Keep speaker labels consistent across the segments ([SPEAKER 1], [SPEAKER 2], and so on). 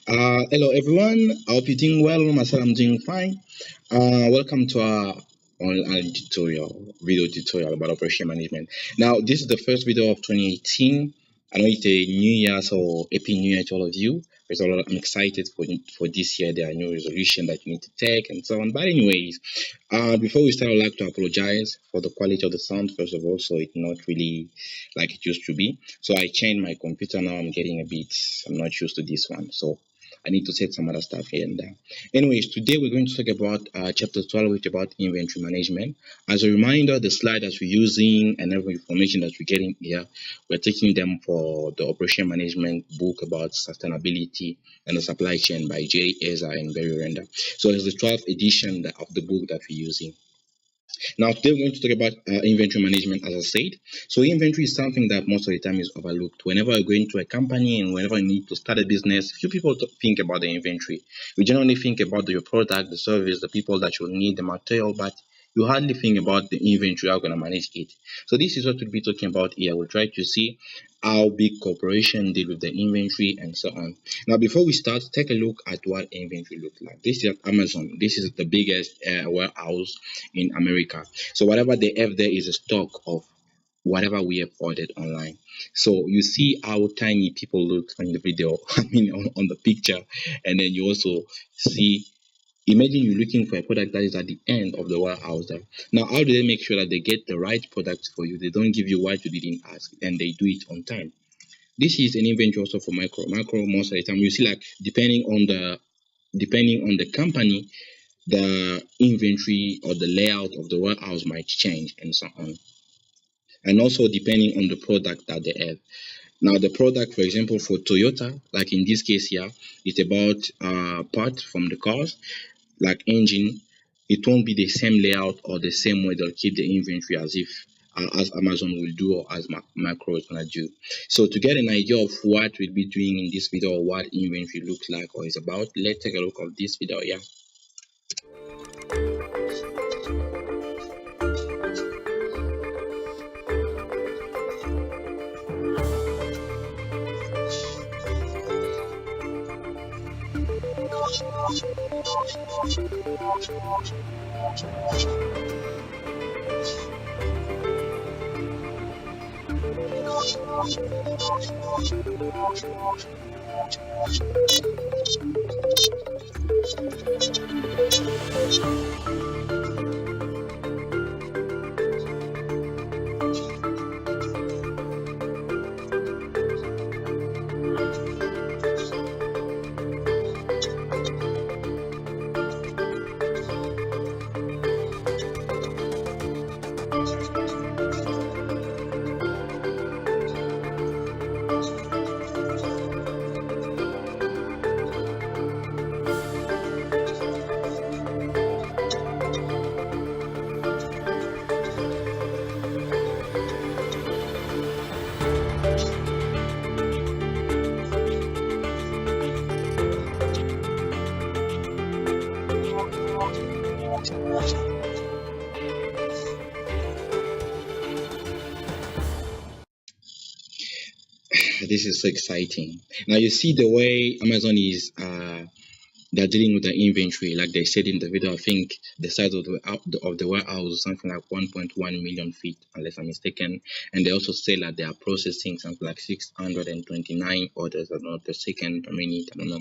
[SPEAKER 1] Hello everyone. I hope you're doing well. Myself, I'm doing fine. Welcome to our online video tutorial about operation management. Now, this is the first video of 2018. I know it's a new year, so happy new year to all of you. First of all, I'm excited for this year. There are new resolution that you need to take and so on. But anyways, before we start, I'd like to apologize for the quality of the sound. First of all, so it's not really like it used to be. So I changed my computer now. I'm not used to this one. So I need to set some other stuff here and there. Anyways, today we're going to talk about chapter 12, which is about inventory management. As a reminder, the slide that we're using and every information that we're getting here, we're taking them for the operation management book about sustainability and the supply chain by Heizer and Barry Render. So it's the 12th edition of the book that we're using. Now, today we're going to talk about inventory management, as I said. So, inventory is something that most of the time is overlooked. Whenever you're going to a company and whenever you need to start a business, few people think about the inventory. We generally think about your product, the service, the people that you need, the material, but you hardly think about the inventory, how you're going to manage it. So, this is what we'll be talking about here. We'll try to see how big corporation deal with the inventory and so on. Now, before we start, take a look at what inventory looks like. This is Amazon. This is the biggest warehouse in America. So whatever they have there is a stock of whatever we have ordered online. So you see how tiny people look on the video, on the picture, and then you also see. Imagine you're looking for a product that is at the end of the warehouse there. Now, how do they make sure that they get the right product for you? They don't give you what you didn't ask, and they do it on time. This is an inventory also for micro. Micro, most of the time you see, like, depending on the company, the inventory or the layout of the warehouse might change and so on, and also depending on the product that they have. Now, the product, for example, for Toyota, like in this case here, it's about part from the cars, like engine. It won't be the same layout or the same way they'll keep the inventory as Amazon will do or as Macro is gonna do. So to get an idea of what we'll be doing in this video or what inventory looks like or is about, let's take a look at this video here. This is so exciting. Now you see the way Amazon is they're dealing with the inventory, like they said in the video. I think the size of the warehouse is something like 1.1 million feet, unless I'm mistaken. And they also say that they are processing something like 629 orders, I don't know, per second, per minute, I don't know.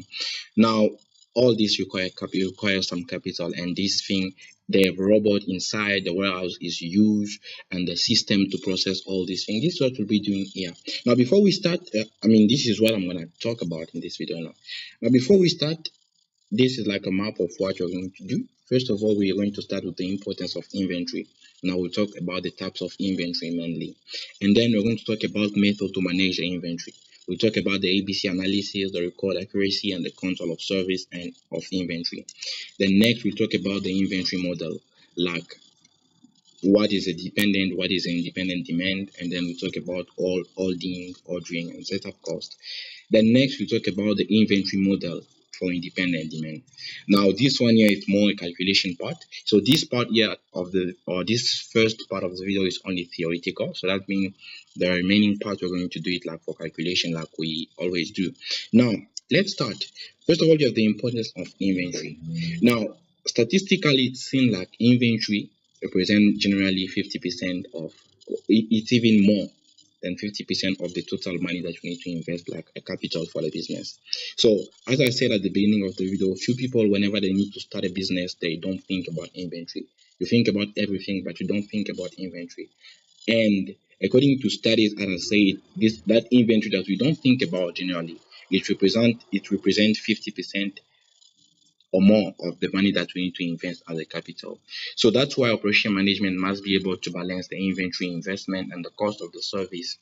[SPEAKER 1] Now, all this requires some capital, and this thing, they have robot inside the warehouse is huge, and the system to process all these things. This is what we'll be doing here. Now, before we start, this is what I'm gonna talk about in this video now. Now, before we start, this is like a map of what you're going to do. First of all, we are going to start with the importance of inventory. Now we'll talk about the types of inventory mainly. And then we're going to talk about method to manage the inventory. We'll talk about the ABC analysis, the record accuracy, and the control of service and of inventory. Then next, we'll talk about the inventory model, like what is a dependent, what is an independent demand, and then we talk about all ordering, and setup cost. Then next we talk about the inventory model for independent demand. Now this one here is more a calculation part. So this part here this first part of the video is only theoretical. So that means the remaining part we're going to do it like for calculation, like we always do. Now Let's start. First of all, you have the importance of inventory. Now, statistically, it seems like inventory represent generally 50% of, it's even more than 50% of the total money that you need to invest, like a capital for the business. So, as I said at the beginning of the video, few people, whenever they need to start a business, they don't think about inventory. You think about everything, but you don't think about inventory. And according to studies, as I said, this that inventory that we don't think about generally, it represents 50% or more of the money that we need to invest as a capital. So that's why operation management must be able to balance the inventory investment and the cost of the service,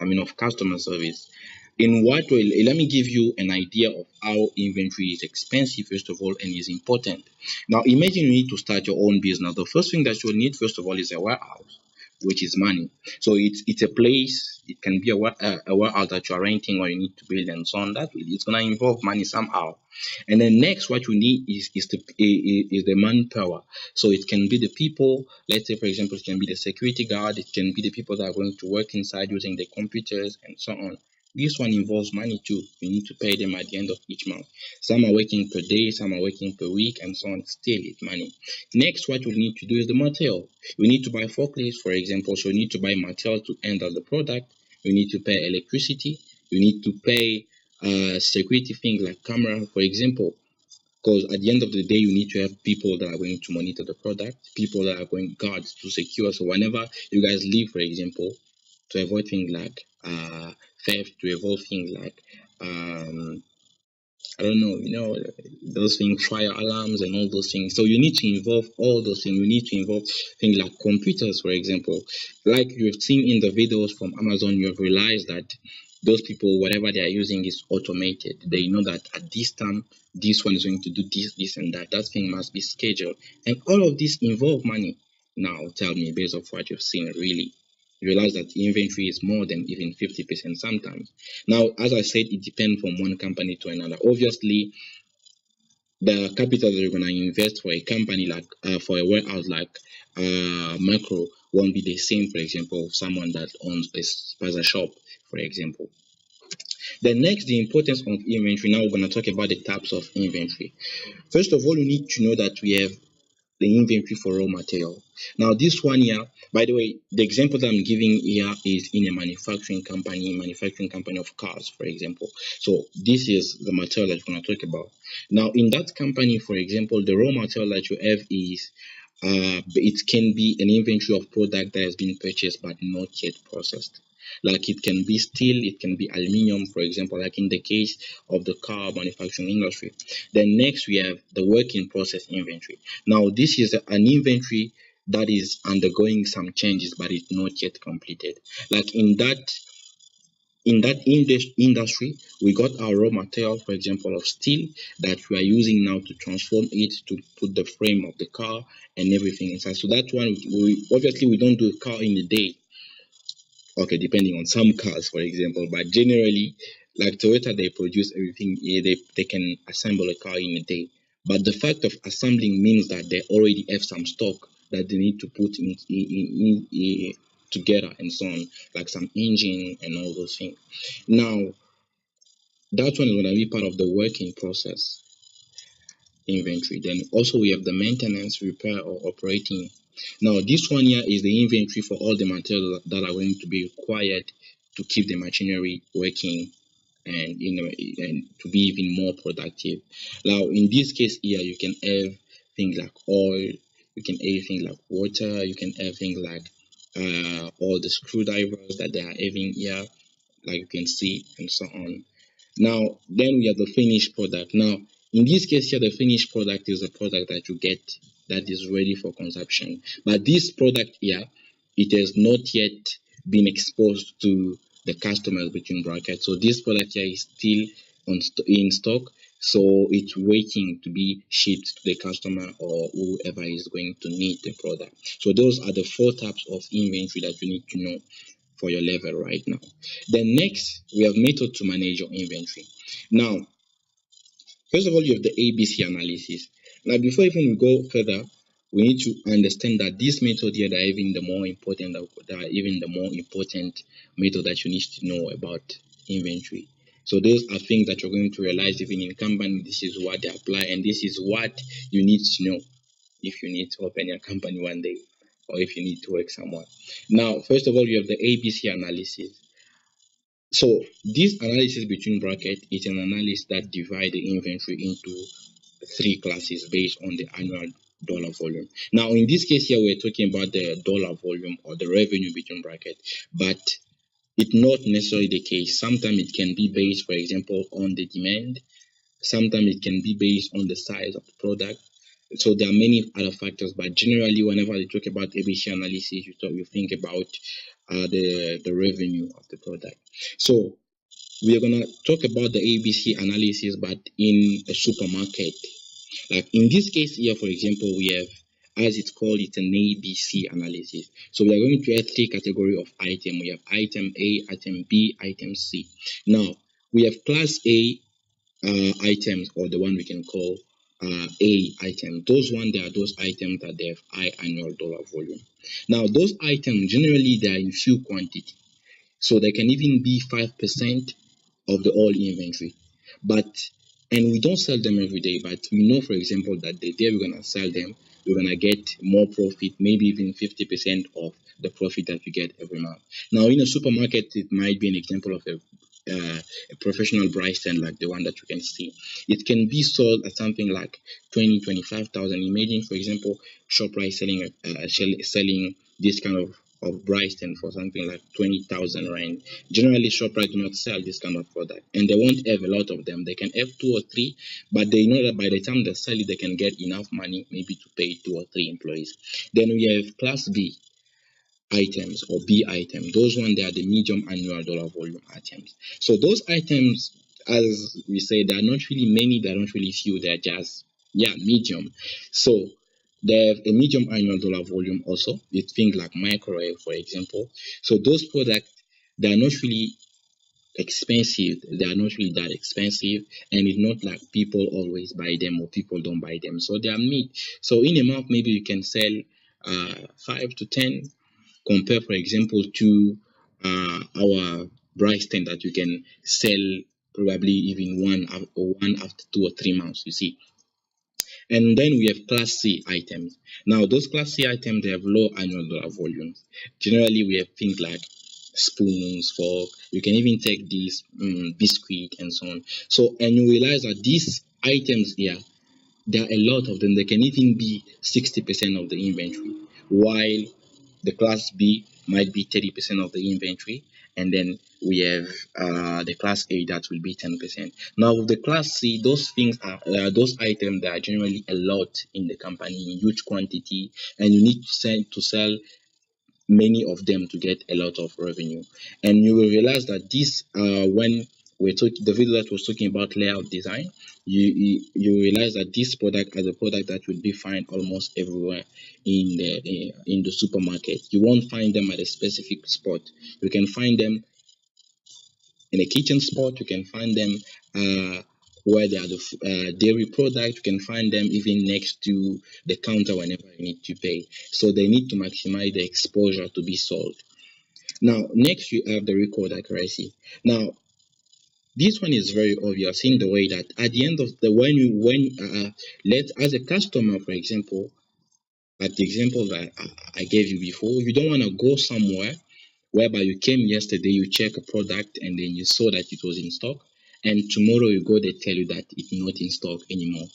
[SPEAKER 1] of customer service. In what way? Let me give you an idea of how inventory is expensive, first of all, and is important. Now, imagine you need to start your own business. The first thing that you need, first of all, is a warehouse, which is money. So it's a place. It can be a warehouse that you are renting or you need to build and so on. It's gonna involve money somehow. And then next, what you need is the manpower. So it can be the people. Let's say, for example, it can be the security guard. It can be the people that are going to work inside using the computers and so on. This one involves money too. You need to pay them at the end of each month. Some are working per day, some are working per week, and so on. Still, it's money. Next, what you need to do is the material. You need to buy forklifts, for example. So you need to buy material to handle the product. You need to pay electricity. You need to pay security things like camera, for example. Because at the end of the day, you need to have people that are going to monitor the product, people that are going guards to secure. So whenever you guys leave, for example, to avoid things like theft, to avoid things like I don't know, those things, fire alarms and all those things. So you need to involve all those things. You need to involve things like computers, for example. Like you've seen in the videos from Amazon, you've realized that those people, whatever they are using is automated. They know that at this time, this one is going to do this, this, and that. That thing must be scheduled. And all of this involve money. Now, tell me, based off what you've seen, really, you realize that inventory is more than even 50% sometimes. Now, as I said, it depends from one company to another. Obviously, the capital that you're going to invest for a company like for a warehouse like macro won't be the same, for example, of someone that owns a spaza shop, for example. Then next, the importance of inventory. Now we're going to talk about the types of inventory. First of all, you need to know that we have the inventory for raw material. Now this one here, by the way, the example that I'm giving here is in a manufacturing company of cars, for example. So this is the material that we're going to talk about. Now in that company, for example, the raw material that you have is it can be an inventory of product that has been purchased but not yet processed. Like it can be steel, it can be aluminium, for example, like in the case of the car manufacturing industry. Then next we have the work in process inventory. Now this is an inventory that is undergoing some changes but it's not yet completed. Like in that industry, we got our raw material, for example, of steel that we are using now to transform it to put the frame of the car and everything inside. So that one, we obviously we don't do a car in a day. Okay, depending on some cars, for example, but generally, like Toyota, they produce everything. They can assemble a car in a day. But the fact of assembling means that they already have some stock that they need to put in together and so on, like some engine and all those things. Now, that one is going to be part of the working process inventory. Then also we have the maintenance, repair, or operating. Now this one here is the inventory for all the materials that are going to be required to keep the machinery working and and to be even more productive. Now in this case here, you can have things like oil, you can have things like water, you can have things like all the screwdrivers that they are having here, like you can see, and so on. Now, then we have the finished product. Now, in this case here, the finished product is a product that you get that is ready for consumption. But this product here, it has not yet been exposed to the customers between brackets. So this product here is still in stock. So it's waiting to be shipped to the customer or whoever is going to need the product. So those are the four types of inventory that you need to know for your level right now. Then next, we have method to manage your inventory. Now, first of all, you have the ABC analysis. Now, before even we go further, we need to understand that this method here, that are even the more important, method that you need to know about inventory. So those are things that you're going to realize even in company. This is what they apply, and this is what you need to know if you need to open your company one day, or if you need to work somewhere. Now, first of all, you have the ABC analysis. So this analysis between bracket is an analysis that divide the inventory into three classes based on the annual dollar volume. Now, in this case here, we're talking about the dollar volume or the revenue between bracket, but it's not necessarily the case. Sometimes it can be based, for example, on the demand. Sometimes it can be based on the size of the product. So there are many other factors, but generally, whenever you talk about ABC analysis, you think about the revenue of the product. So we are gonna talk about the ABC analysis, but in a supermarket. Like in this case here, for example, we have, as it's called, it's an ABC analysis. So we are going to have three category of item. We have item A, item B, item C. Now we have class A items, or the one we can call A item. Those one, they are those items that they have high annual dollar volume. Now those items generally they are in few quantity, so they can even be 5% of the all inventory. But and we don't sell them every day, but we know, for example, that the day we're gonna sell them, we're gonna get more profit, maybe even 50% of the profit that we get every month. Now, in a supermarket, it might be an example of a professional price stand like the one that you can see. It can be sold at something like 20, 25,000. Imagine, for example, ShopRite selling this kind of price stand for something like 20,000 rand. Generally, ShopRite do not sell this kind of product, and they won't have a lot of them. They can have two or three, but they know that by the time they sell it, they can get enough money maybe to pay two or three employees. Then we have Class B items or B item. Those ones, they are the medium annual dollar volume items. So those items, as we say, they are not really many, they are not really few, they are just medium. So they have a medium annual dollar volume also with things like microwave, for example. So those products, they are not really expensive, they are not really that expensive, and it's not like people always buy them or people don't buy them, so they are mid. So in a month maybe you can sell 5 to 10, compare, for example, to our rice stand that you can sell probably even one after 2 or 3 months, you see. And then we have class C items. Now those class C items, they have low annual dollar volumes. Generally we have things like spoons, fork, you can even take these biscuit and so on. So, and you realize that these items here, there are a lot of them. They can even be 60% of the inventory, while the class B might be 30% of the inventory, and then we have the class A that will be 10%. Now with the class C, those things are those items that are generally a lot in the company in huge quantity, and you need to sell many of them to get a lot of revenue. And you will realize that this when we took the video that was talking about layout design, you realize that this product is a product that will be found almost everywhere in the supermarket. You won't find them at a specific spot. You can find them in a kitchen spot. You can find them where they are the dairy product. You can find them even next to the counter whenever you need to pay. So they need to maximize the exposure to be sold. Now, next you have the record accuracy. Now, this one is very obvious in the way that at the end of the let as a customer, for example, at the example that I gave you before, you don't want to go somewhere whereby you came yesterday, you check a product, and then you saw that it was in stock, and tomorrow you go, they tell you that it's not in stock anymore.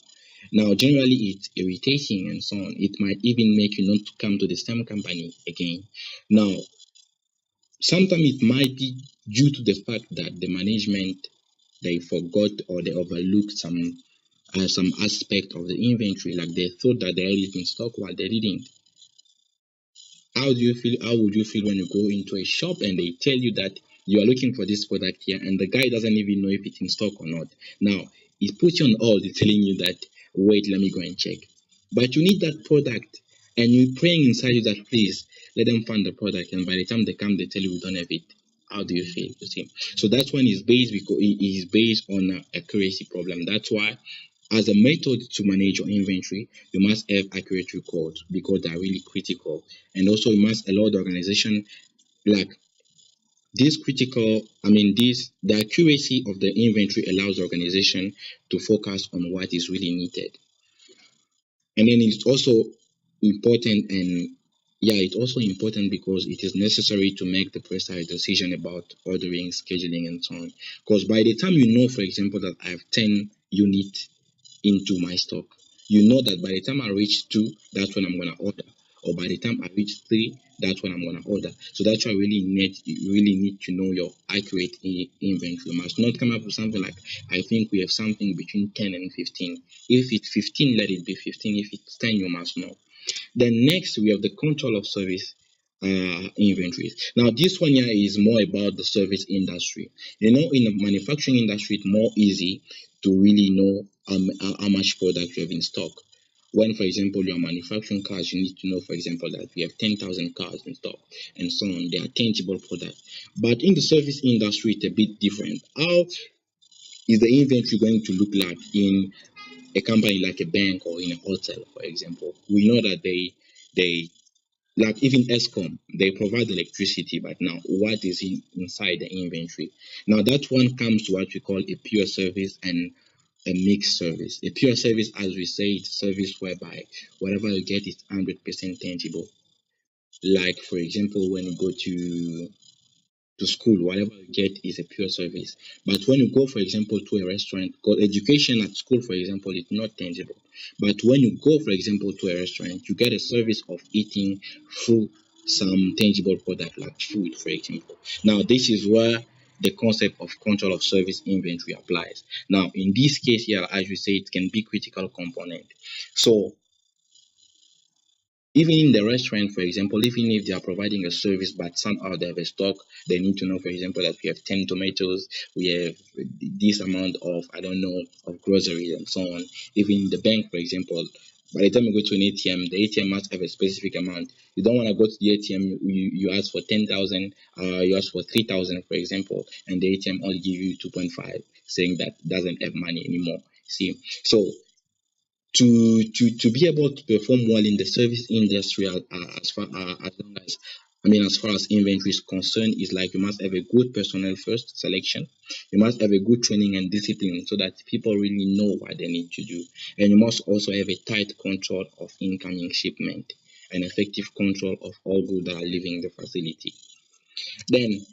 [SPEAKER 1] Now, generally, it's irritating and so on. It might even make you not to come to the same company again. Now, sometimes it might be due to the fact that the management, they forgot or they overlooked some aspect of the inventory, like they thought that they had it in stock while they didn't. How do you feel? How would you feel when you go into a shop and they tell you that you are looking for this product here, and the guy doesn't even know if it's in stock or not? Now, he puts you on hold, telling you that, wait, let me go and check. But you need that product, and you're praying inside you that, please, let them find the product. And by the time they come, they tell you we don't have it. How do you feel? You see, so that one is based because it is based on an accuracy problem. That's why, as a method to manage your inventory, you must have accurate records because they are really critical. And also, you must allow the organization, like The accuracy of the inventory allows the organization to focus on what is really needed. And then it's also important, and yeah, it's also important because it is necessary to make the precise decision about ordering, scheduling, and so on. Because by the time you know, for example, that I have 10 units into my stock, you know that by the time I reach two, that's when I'm gonna order, or by the time I reach three, that's when I'm gonna order. So that's why you really need to know your accurate inventory. You must not come up with something like, I think we have something between 10 and 15. If it's 15, let it be 15. If it's 10, you must know. Then next we have the control of service inventories. Now this one here is more about the service industry. In the manufacturing industry, it's more easy to really know how much product you have in stock. When, for example, you are manufacturing cars, you need to know, for example, that we have 10,000 cars in stock and so on. They are tangible products. But in the service industry, it's a bit different. How is the inventory going to look like in a company like a bank or in a hotel, for example? We know that they like even ESCOM, they provide electricity, but now what is inside the inventory? Now that one comes to what we call a pure service and a mixed service. A pure service, as we say, it's a service whereby whatever you get is 100% tangible. Like, for example, when you go to school, whatever you get is a pure service. But when you go, for example, to a restaurant, because education at school, for example, is not tangible. But when you go, for example, to a restaurant, you get a service of eating through some tangible product like food, for example. Now, this is where the concept of control of service inventory applies. Now, in this case here, as we say, it can be critical component. So even in the restaurant, for example, even if they are providing a service but somehow they have a stock, they need to know, for example, that we have 10 tomatoes, we have this amount of, I don't know, of groceries and so on. Even in the bank, for example, by the time you go to an ATM, the ATM must have a specific amount. You don't want to go to the ATM, you ask for 10,000, you ask for 3,000, for example, and the ATM only give you 2.5, saying that doesn't have money anymore. See, so to be able to perform well in the service industry, as far as inventory is concerned, is like you must have a good personnel first selection. You must have a good training and discipline so that people really know what they need to do, and you must also have a tight control of incoming shipment and effective control of all goods that are leaving the facility. Then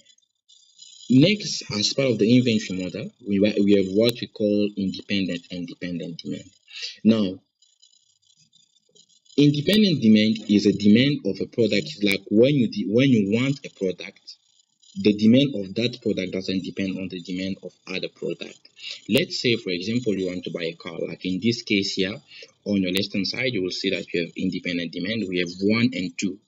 [SPEAKER 1] next, as part of the inventory model, we have what we call independent and dependent demand. Now, independent demand is a demand of a product. It's like when you want a product, the demand of that product doesn't depend on the demand of other product. Let's say, for example, you want to buy a car. Like in this case here, on your left hand side, you will see that you have independent demand. We have one and two.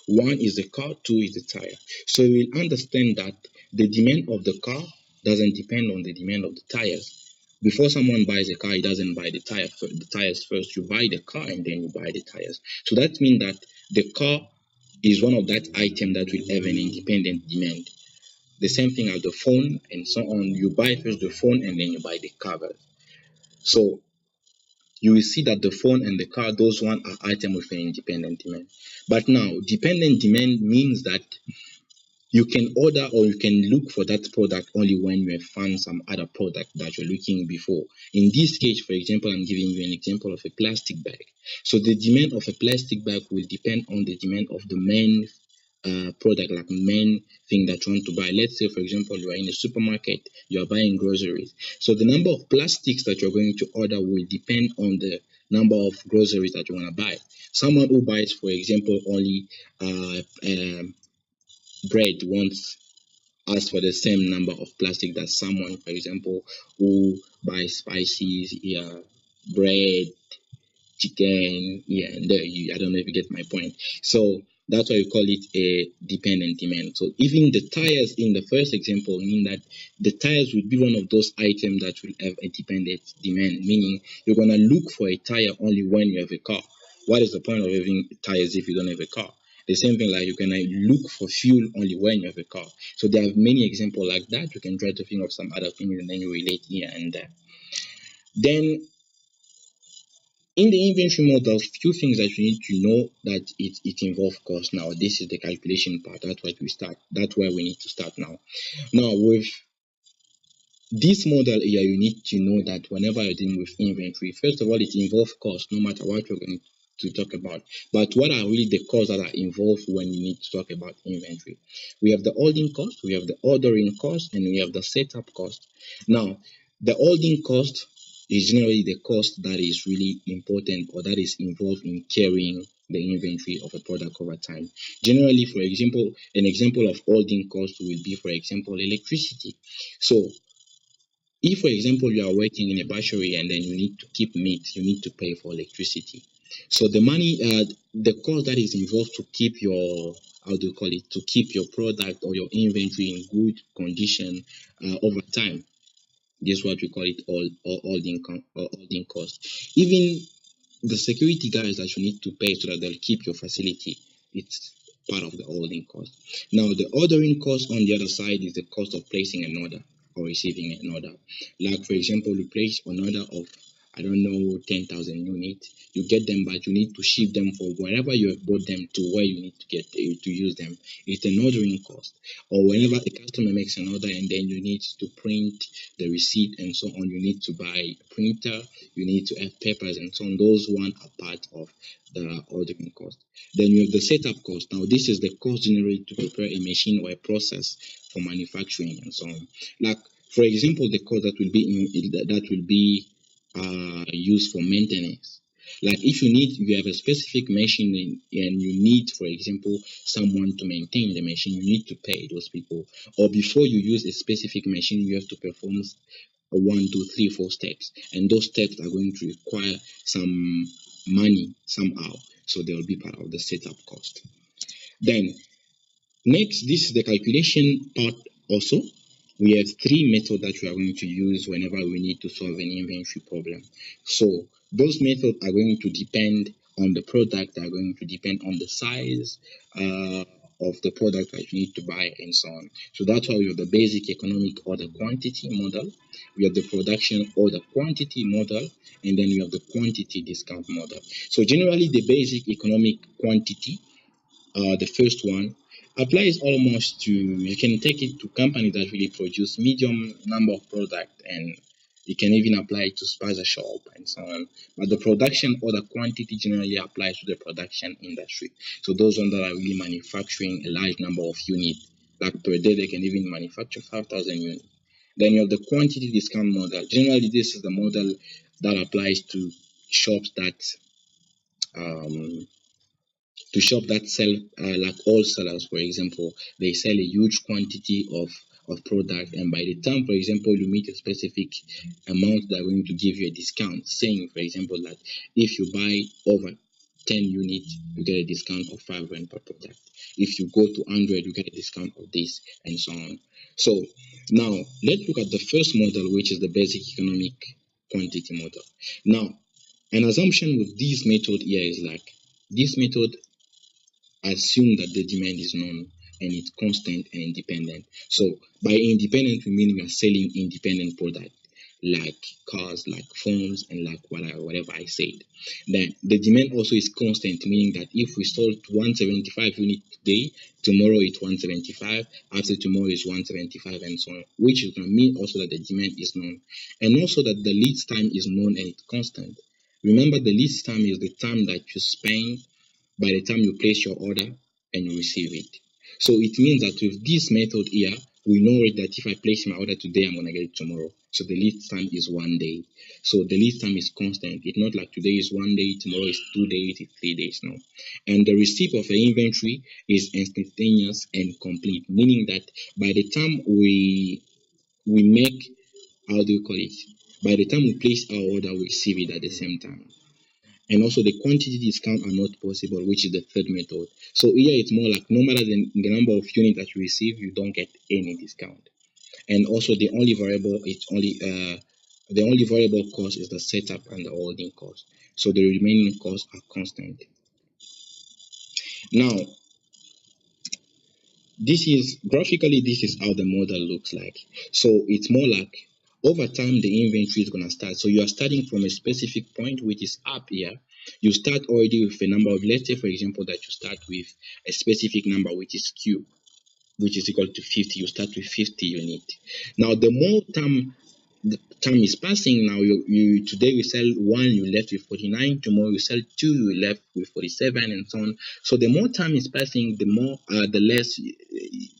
[SPEAKER 1] One is the car, two is the tire. So you will understand that the demand of the car doesn't depend on the demand of the tires. Before someone buys a car, he doesn't buy the tires first. You buy the car and then you buy the tires. So that means that the car is one of that item that will have an independent demand. The same thing as the phone and so on. You buy first the phone and then you buy the cover. So you will see that the phone and the car, those one are items with an independent demand. But now, dependent demand means that you can order or you can look for that product only when you have found some other product that you're looking before. In this case, for example, I'm giving you an example of a plastic bag. So the demand of a plastic bag will depend on the demand of the main product, like main thing that you want to buy. Let's say, for example, you are in a supermarket, you are buying groceries. So the number of plastics that you're going to order will depend on the number of groceries that you want to buy. Someone who buys, for example, only bread wants ask for the same number of plastic that someone, for example, who buys spices, yeah, bread, chicken, yeah, and I don't know if you get my point. So that's why we call it a dependent demand. So even the tires in the first example mean that the tires would be one of those items that will have a dependent demand, meaning you're gonna look for a tire only when you have a car. What is the point of having tires if you don't have a car? The same thing, like you can look for fuel only when you have a car. So there are many examples like that. You can try to think of some other things and then you relate here and there. Then In the inventory model, few things that you need to know that it involves cost. Now, this is the calculation part. That's what we start. That's where we need to start now. Now, with this model here, you need to know that whenever you're dealing with inventory, first of all, it involves cost, no matter what you're going to talk about. But what are really the costs that are involved when you need to talk about inventory? We have the holding cost, we have the ordering cost, and we have the setup cost. Now, the holding cost is generally the cost that is really important or that is involved in carrying the inventory of a product over time. Generally, for example, an example of holding cost will be, for example, electricity. So if, for example, you are working in a battery and then you need to keep meat, you need to pay for electricity. So the money, the cost that is involved to keep your, how do you call it, to keep your product or your inventory in good condition over time. This is what we call it holding cost. Even the security guys that you need to pay so that they'll keep your facility, it's part of the holding cost. Now, the ordering cost on the other side is the cost of placing an order or receiving an order. Like, for example, you place an order of, I don't know, 10,000 units. You get them, but you need to ship them from wherever you have bought them to where you need to get to use them. It's an ordering cost. Or whenever a customer makes an order and then you need to print the receipt and so on, you need to buy a printer, you need to have papers and so on. Those one are part of the ordering cost. Then you have the setup cost. Now, this is the cost generated to prepare a machine or a process for manufacturing and so on. Like, for example, the cost that will be used for maintenance. Like, if you have a specific machine and you need, for example, someone to maintain the machine, you need to pay those people. Or before you use a specific machine, you have to perform 1, 2, 3, 4 steps, and those steps are going to require some money somehow, so they will be part of the setup cost. Then next, this is the calculation part. Also, we have three methods that we are going to use whenever we need to solve an inventory problem. So those methods are going to depend on the product, are going to depend on the size of the product that you need to buy and so on. So that's why we have the basic economic or the quantity model, we have the production or the quantity model, and then we have the quantity discount model. So generally, the basic economic quantity, the first one, applies almost to, you can take it to companies that really produce medium number of product, and you can even apply it to spaza shop and so on. But the production or the quantity generally applies to the production industry. So those ones that are really manufacturing a large number of units, like per day they can even manufacture 5,000 units. Then you have the quantity discount model. Generally, this is the model that applies to shops that um, sell, like wholesalers, for example. They sell a huge quantity of product, and by the time, for example, you meet a specific amount, they're going to give you a discount, saying, for example, that if you buy over 10 units, you get a discount of 5 rand per product. If you go to 100, you get a discount of this, and so on. So now let's look at the first model, which is the basic economic quantity model. Now, an assumption with this method here is like, this method assume that the demand is known and it's constant and independent. So by independent, we mean we are selling independent product like cars, like phones, and like whatever I said. Then the demand also is constant, meaning that if we sold 175 units today, tomorrow it's 175, after tomorrow is 175, and so on, which is going to mean also that the demand is known, and also that the lead time is known and it's constant. Remember, the lead time is the time that you spend by the time you place your order and you receive it. So it means that with this method here, we know that if I place my order today, I'm going to get it tomorrow. So the lead time is 1 day. So the lead time is constant. It's not like today is 1 day, tomorrow is 2 days, it's 3 days. No. And the receipt of the inventory is instantaneous and complete, meaning that by the time we make, how do you call it? By the time we place our order, we receive it at the same time. And also the quantity discount are not possible, which is the third method. So here it's more like no matter the number of units that you receive, you don't get any discount. And also the only variable cost is the setup and the holding cost. So the remaining costs are constant. Now, this is how the model looks like. So it's more like over time the inventory is going to start. So you are starting from a specific point which is up here. You start already with a number of, let's say for example that you start with a specific number which is Q, which is equal to 50. You start with 50 unit. Now the more time the time is passing, now you today you sell one, you left with 49. Tomorrow you sell two, you left with 47, and so on. So the more time is passing, the more the less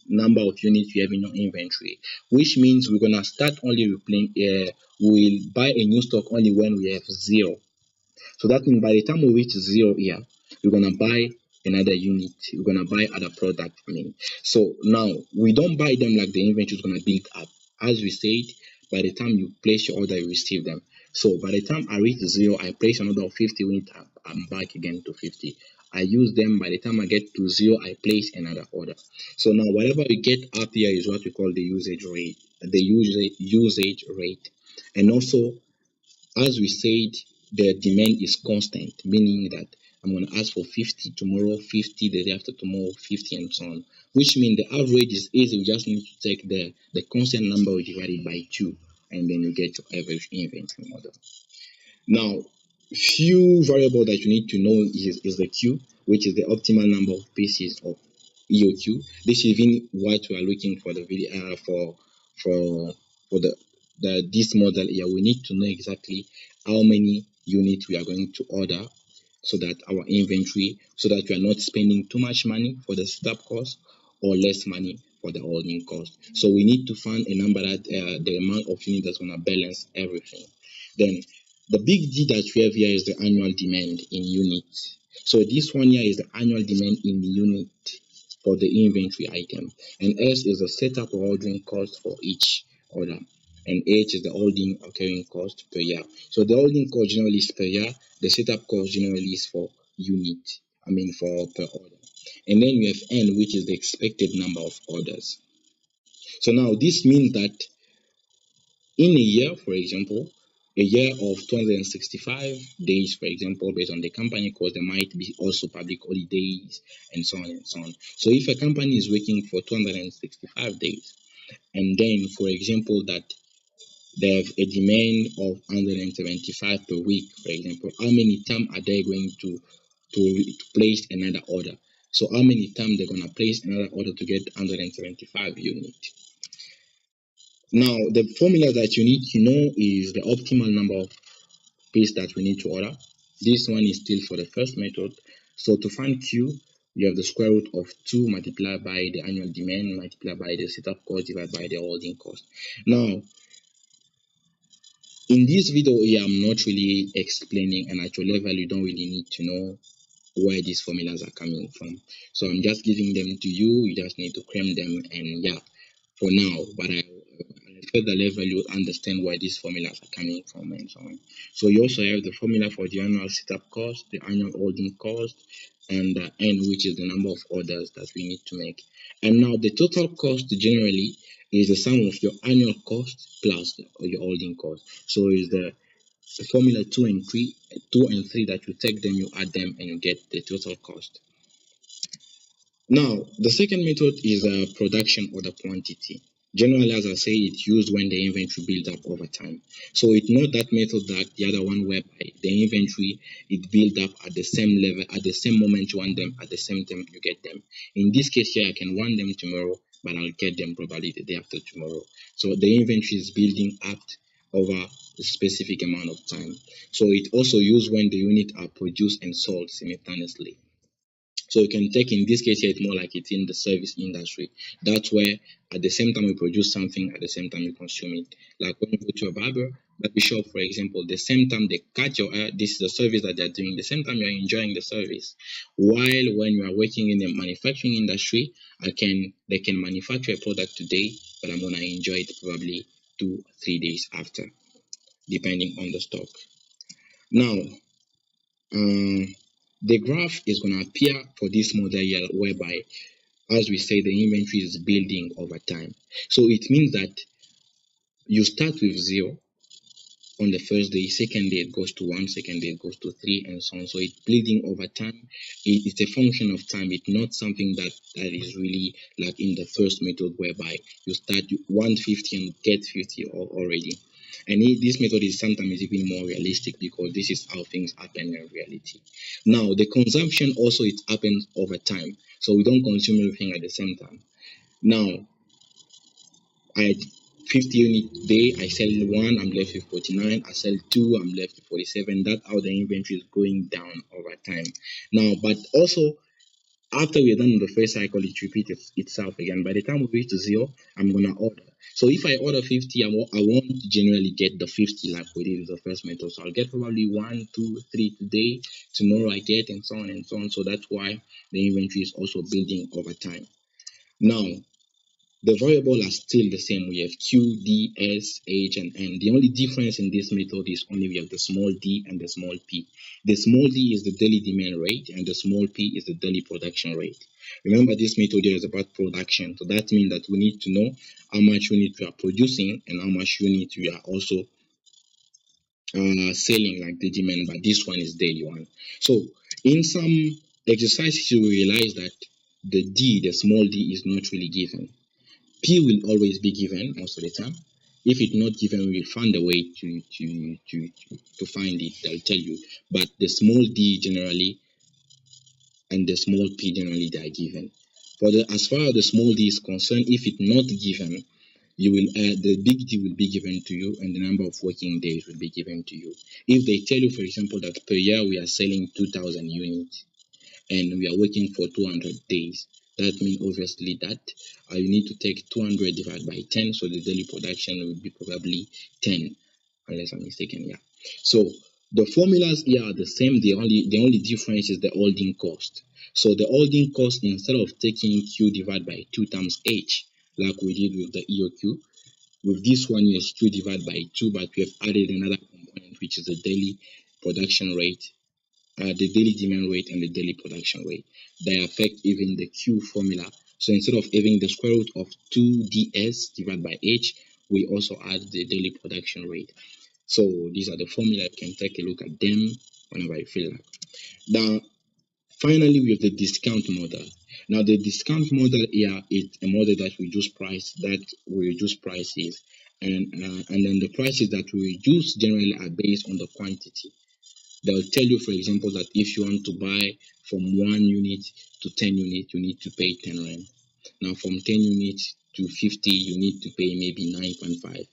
[SPEAKER 1] number of units you have in your inventory, which means we're gonna start only replaying. We'll buy a new stock only when we have zero. So that means by the time we reach zero here, we're gonna buy another unit. We're gonna buy other product. So now we don't buy them like the inventory is gonna build up. As we said, by the time you place your order, you receive them. So by the time I reach zero, I place another 50 unit up. I'm back again to 50. I use them. By the time I get to zero, I place another order. So now whatever we get up here is what we call the usage rate, usage rate, and also as we said, the demand is constant, meaning that I'm going to ask for 50 tomorrow, 50 the day after tomorrow, 50, and so on. Which means the average is easy. We just need to take the constant number divided by 2, and then you get your average inventory model. Now, few variable that you need to know is the Q, which is the optimal number of pieces of EOQ. This is even what we are looking for the video for for this model here. We need to know exactly how many units we are going to order, so that our inventory, so that we are not spending too much money for the setup cost or less money for the holding cost. So we need to find a number that the amount of units that's going to balance everything. Then the big D that we have here is the annual demand in units. So this one here is the annual demand in unit for the inventory item, and S is the setup or ordering cost for each order, and H is the holding or carrying cost per year. So the holding cost generally is per year, the setup cost generally is for unit, for per order. And then we have N, which is the expected number of orders. So now this means that in a year, for example, a year of 265 days, for example, based on the company, because there might be also public holidays and so on and so on. So if a company is working for 265 days, and then, for example, that they have a demand of 175 per week, for example, how many times are they going to place another order? So how many times they're going to place another order to get 175 units? Now, the formula that you need to know is the optimal number of piece that we need to order. This one is still for the first method. So to find Q, you have the square root of 2 multiplied by the annual demand multiplied by the setup cost divided by the holding cost. Now, in this video here, I'm not really explaining an actual level. You don't really need to know where these formulas are coming from. So I'm just giving them to you. You just need to cram them, and yeah, for now. But at further level, you understand where these formulas are coming from and so on. So you also have the formula for the annual setup cost, the annual holding cost, and the N, which is the number of orders that we need to make. And now the total cost generally is the sum of your annual cost plus your holding cost. So is the formula 2 and 3 that you take them, you add them, and you get the total cost. Now, the second method is production order quantity. Generally, as I say, it's used when the inventory builds up over time. So it's not that method that the other one whereby the inventory it builds up at the same level, at the same moment you want them, at the same time you get them. In this case here, I can want them tomorrow, but I'll get them probably the day after tomorrow. So the inventory is building up over a specific amount of time. So it also used when the units are produced and sold simultaneously. So you can take, in this case here, it's more like it's in the service industry. That's where at the same time you produce something, at the same time you consume it. Like when you go to a barber shop, for example, the same time they cut your hair, this is the service that they're doing, the same time you're enjoying the service. While when you are working in the manufacturing industry, they can manufacture a product today, but I'm gonna enjoy it probably 2-3 days after, depending on the stock. Now, the graph is going to appear for this model here, whereby, as we say, the inventory is building over time. So it means that you start with 0, on the first day, second day it goes to 1, second day it goes to 3, and so on. So it's building over time. It's a function of time. It's not something that is really like in the first method whereby you start 150 and get 50 already. And this method is sometimes even more realistic because this is how things happen in reality. Now, the consumption also it happens over time. So we don't consume everything at the same time. Now, I 50 unit day, I sell one, I'm left with 49. I sell two, I'm left with 47. That's how the inventory is going down over time. Now, but also after we're done in the first cycle, it repeats itself again. By the time we reach to 0, I'm gonna order. So if I order 50, I won't generally get the 50 like we did with the first method. So I'll get probably 1, 2, 3 today. Tomorrow I get, and so on and so on. So that's why the inventory is also building over time. Now, the variable are still the same. We have Q, D, S, H, and N. The only difference in this method is only we have the small d and the small p. The small d is the daily demand rate, and the small p is the daily production rate. Remember, this method here is about production. So that means that we need to know how much unit we are producing and how much unit we are also selling, like the demand, but this one is daily one. So in some exercises, you will realize that the d, the small d, is not really given. P will always be given most of the time. If it's not given, we will find a way to find it. They'll tell you. But the small d generally and the small p generally they are given. For the as far as the small d is concerned, if it's not given, you will the big D will be given to you, and the number of working days will be given to you. If they tell you, for example, that per year we are selling 2,000 units, and we are working for 200 days, that means obviously that you need to take 200 divided by 10, so the daily production will be probably 10, unless I'm mistaken. Yeah. So the formulas here are the same. The only difference is the holding cost. So the holding cost, instead of taking Q divided by 2 times H, like we did with the EOQ, with this one is Q divided by 2, but we have added another component, which is the daily production rate, the daily demand rate, and the daily production rate. They affect even the Q formula. So instead of having the square root of 2ds divided by h, we also add the daily production rate. So these are the formula. You can take a look at them whenever you feel like. Now, finally, we have the discount model. Now, the discount model here is a model that we reduce prices, and then the prices that we reduce generally are based on the quantity. They'll tell you, for example, that if you want to buy from 1 unit to 10 units, you need to pay 10 rand. Now, from 10 units to 50, you need to pay maybe 9.5,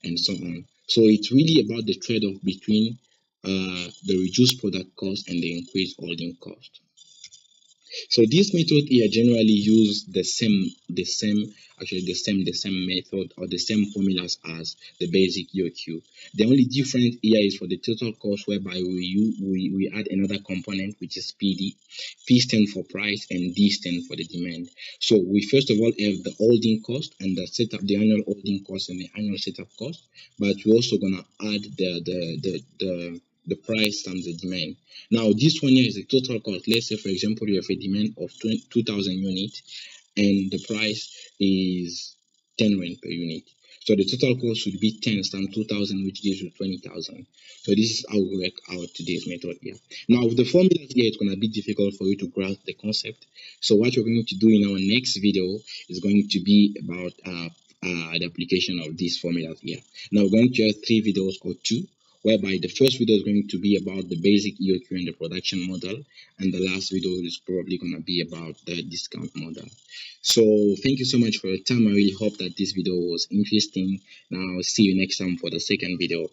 [SPEAKER 1] and so on. So it's really about the trade-off between the reduced product cost and the increased holding cost. So this method here generally use the same method or the same formulas as the basic EOQ. The only difference here is for the total cost, whereby we add another component, which is PD. P stands for price and D stands for the demand. So we first of all have the holding cost and the annual holding cost and the annual setup cost, but we're also gonna add the price times the demand. Now, this one here is the total cost. Let's say, for example, you have a demand of 2,000 units and the price is 10 rand per unit. So the total cost would be 10 times 2,000, which gives you 20,000. So this is how we work out today's method here. Now, with the formulas here, it's going to be difficult for you to grasp the concept. So what we're going to do in our next video is going to be about the application of these formulas here. Now, we're going to have 3 videos or 2, whereby the first video is going to be about the basic EOQ and the production model, and the last video is probably going to be about the discount model. So thank you so much for your time. I really hope that this video was interesting. Now, see you next time for the second video.